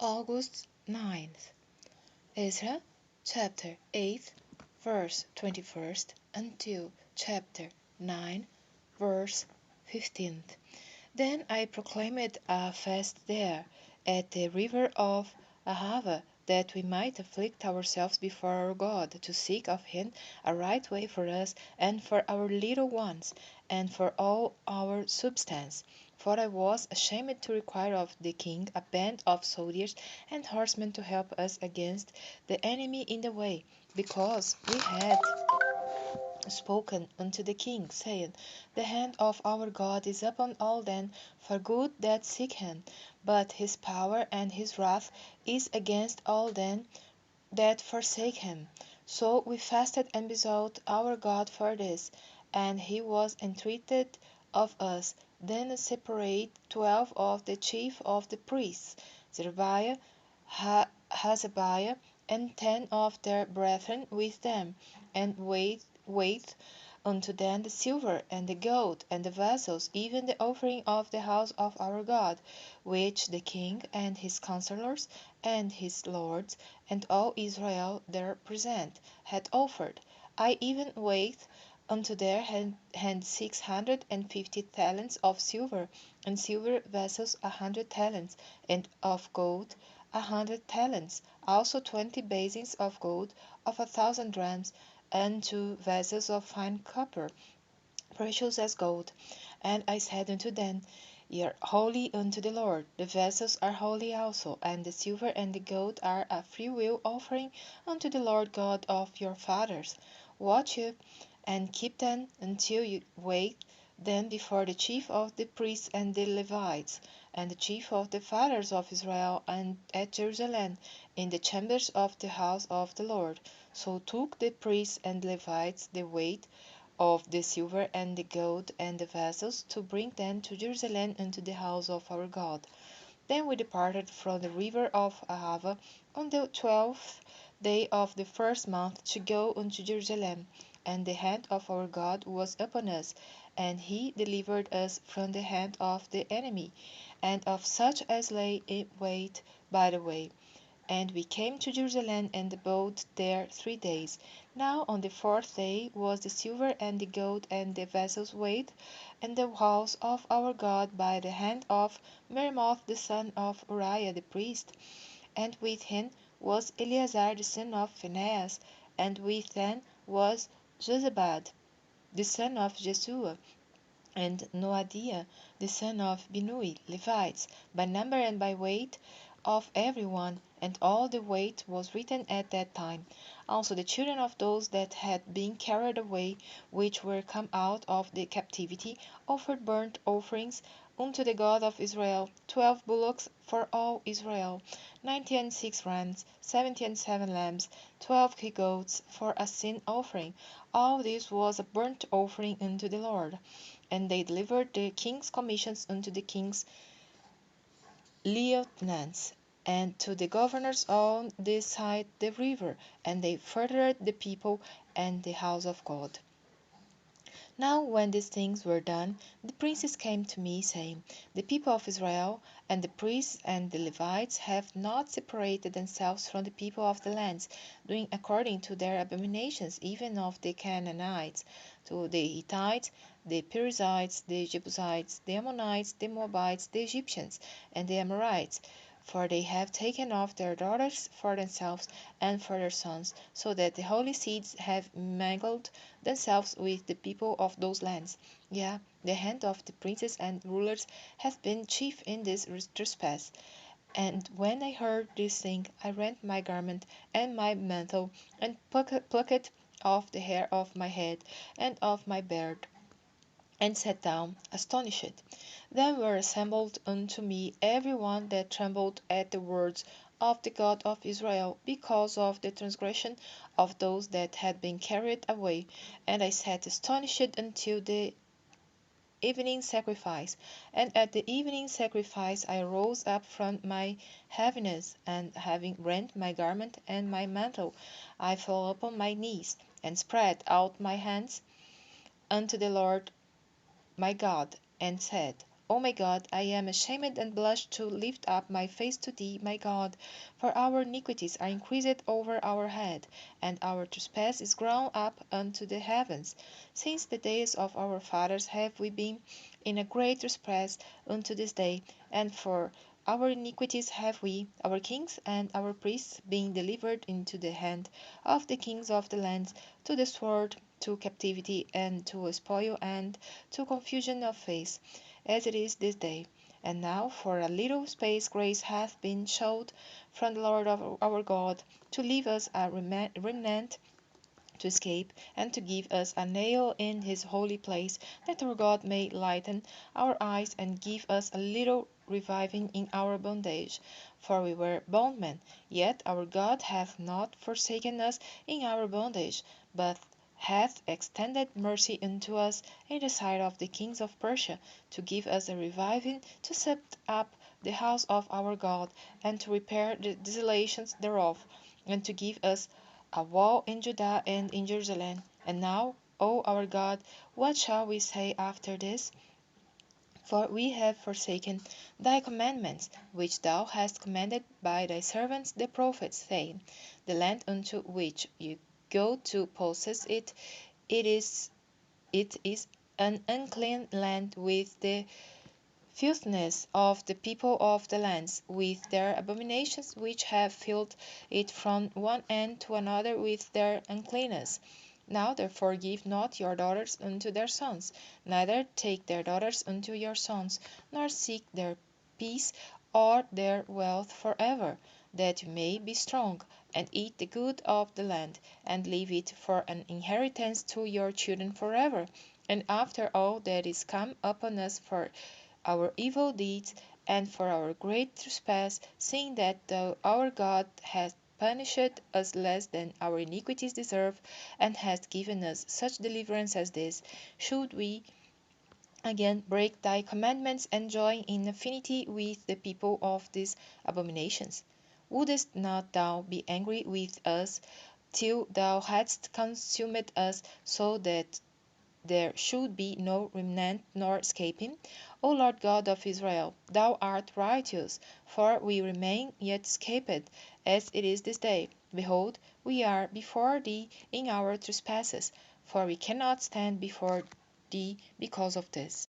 August 9th. Ezra chapter 8 verse 21st until chapter 9 verse 15th. Then I proclaimed a fast there at the river of Ahava, that we might afflict ourselves before our God, to seek of him a right way for us and for our little ones, and for all our substance. For I was ashamed to require of the king a band of soldiers and horsemen to help us against the enemy in the way, because we had spoken unto the king, saying, The hand of our God is upon all them for good that seek him, but his power and his wrath is against all them that forsake him. So we fasted and besought our God for this, and he was entreated of us. Then separate 12 of the chief of the priests, Zerubbabel, Hazabiah, and 10 of their brethren with them, and weighed unto them the silver and the gold and the vessels, even the offering of the house of our God, which the king and his counselors and his lords and all Israel there present had offered. I even weighed unto their hand 650 talents of silver, and silver vessels 100 talents, and of gold 100 talents, also 20 basins of gold of 1,000 drams, and 2 vessels of fine copper, precious as gold. And I said unto them, Ye are holy unto the Lord. The vessels are holy also, and the silver and the gold are a freewill offering unto the Lord God of your fathers. Watch you, and keep them until you weigh them before the chief of the priests and the Levites, and the chief of the fathers of Israel, and at Jerusalem, in the chambers of the house of the Lord. So took the priests and Levites the weight of the silver and the gold and the vessels, to bring them to Jerusalem unto the house of our God. Then we departed from the river of Ahava on the 12th day of the first month, to go unto Jerusalem. And the hand of our God was upon us, and he delivered us from the hand of the enemy, and of such as lay in wait by the way. And we came to Jerusalem and abode there 3 days. Now on the fourth day was the silver and the gold and the vessels weighed, and the house of our God by the hand of Meremoth the son of Uriah the priest. And with him was Eleazar the son of Phinehas, and with them was Jozabad the son of Jesua, and Noadiah the son of Binnui, Levites, by number and by weight of every one, and all the weight was written at that time. Also the children of those that had been carried away, which were come out of the captivity, offered burnt offerings unto the God of Israel, 12 bullocks for all Israel, 90 and 6 rams, 70 and 7 lambs, 12 he goats for a sin offering. All this was a burnt offering unto the Lord. And they delivered the king's commissions unto the king's lieutenants, and to the governors on this side the river, and they furthered the people and the house of God. Now when these things were done, the princes came to me, saying, The people of Israel, and the priests and the Levites, have not separated themselves from the people of the lands, doing according to their abominations, even of the Canaanites, to the Hittites, the Perizzites, the Jebusites, the Ammonites, the Moabites, the Egyptians, and the Amorites. For they have taken off their daughters for themselves and for their sons, so that the holy seeds have mingled themselves with the people of those lands. Yea, the hand of the princes and rulers hath been chief in this trespass. And when I heard this thing, I rent my garment and my mantle, and plucked off the hair of my head and of my beard, and sat down astonished. Then were assembled unto me every one that trembled at the words of the God of Israel, because of the transgression of those that had been carried away. And I sat astonished until the evening sacrifice. And at the evening sacrifice I rose up from my heaviness, and having rent my garment and my mantle, I fell upon my knees, and spread out my hands unto the Lord my God, and said, O my God, I am ashamed and blush to lift up my face to thee, my God. For our iniquities are increased over our head, and our trespass is grown up unto the heavens. Since the days of our fathers have we been in a great trespass unto this day, and for our iniquities have we, our kings and our priests, been delivered into the hand of the kings of the lands, to the sword, to captivity, and to spoil, and to confusion of face, as it is this day. And now for a little space grace hath been showed from the Lord of our God, to leave us a remnant to escape, and to give us a nail in his holy place, that our God may lighten our eyes and give us a little reviving in our bondage. For we were bondmen, yet our God hath not forsaken us in our bondage, but hath extended mercy unto us in the sight of the kings of Persia, to give us a reviving, to set up the house of our God, and to repair the desolations thereof, and to give us a wall in Judah and in Jerusalem. And now, O our God, what shall we say after this? For we have forsaken thy commandments, which thou hast commanded by thy servants the prophets, saying, The land unto which you go to possess it, it is an unclean land with the filthiness of the people of the lands, with their abominations which have filled it from one end to another with their uncleanness. Now therefore give not your daughters unto their sons, neither take their daughters unto your sons, nor seek their peace or their wealth forever, that you may be strong, and eat the good of the land, and leave it for an inheritance to your children forever. And after all that is come upon us for our evil deeds, and for our great trespass, seeing that our God hath punished us less than our iniquities deserve, and hath given us such deliverance as this, should we again break thy commandments and join in affinity with the people of these abominations? Wouldest not thou be angry with us till thou hadst consumed us, so that there should be no remnant nor escaping? O Lord God of Israel, thou art righteous, for we remain yet escaped, as it is this day. Behold, we are before thee in our trespasses, for we cannot stand before thee because of this.